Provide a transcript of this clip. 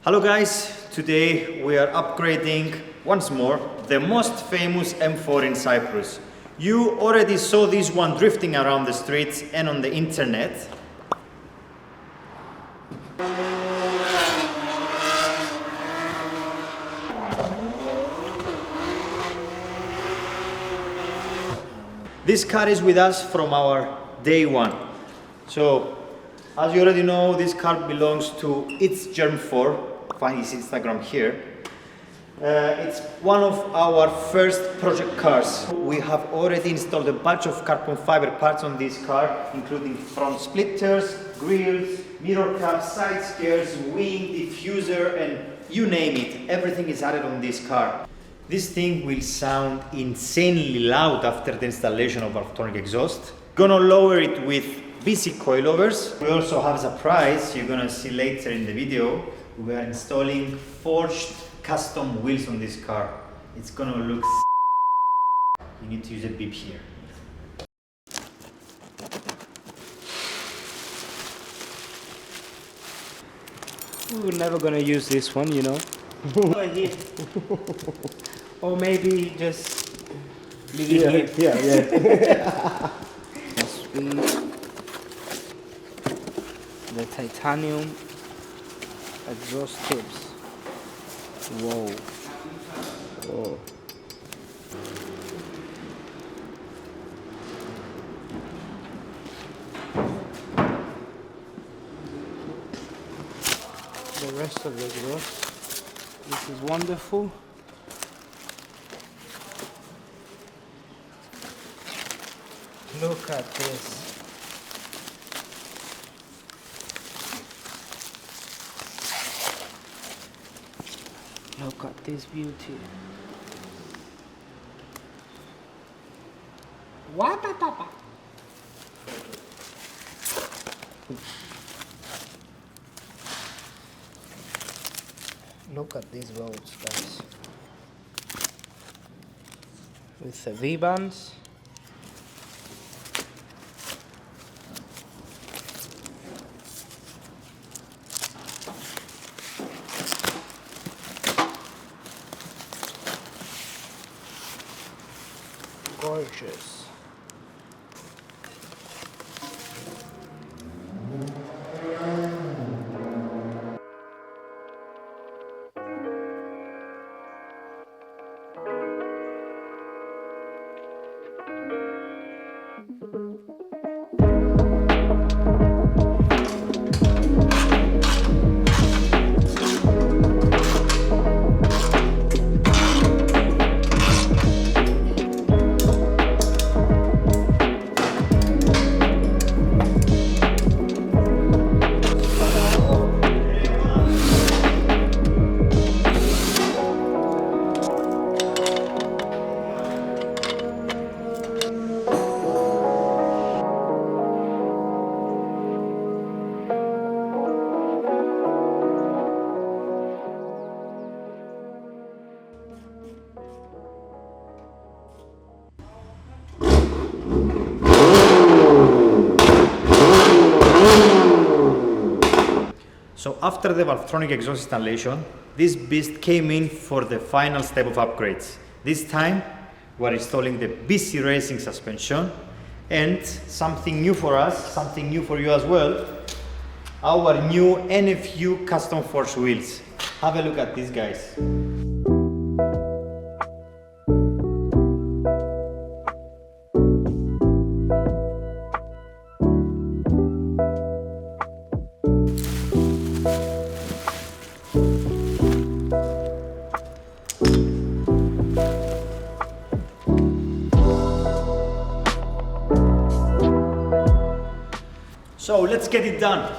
Hello guys, today we are upgrading once more the most famous M4 in Cyprus. You already saw this one drifting around the streets and on the internet. This car is with us from our day one. So, as you already know, this car belongs to its Germ 4. Find his Instagram here. It's one of our first project cars. We have already installed a bunch of carbon fiber parts on this car, including front splitters, grills, mirror caps, side skirts, wing, diffuser, and you name it. Everything is added on this car. This thing will sound insanely loud after the installation of Valvetronic exhaust. Gonna lower it with BC coilovers. We also have a surprise you're gonna see later in the video. We are installing forged custom wheels on this car. It's gonna look You need to use a beep here. We're never gonna use this one, you know. Or maybe just leave it here. Yeah. Sweet. The titanium exhaust tips. Whoa. Whoa. The rest of the exhaust. This is wonderful. Look at this. Look at this beauty. What? Look at these roads, guys. With the V-bands. Gorgeous. So after the Valvetronic exhaust installation, this beast came in for the final step of upgrades. This time, we're installing the BC Racing suspension and something new for us, something new for you as well, our new NFU custom forged wheels. Have a look at these guys. So let's get it done.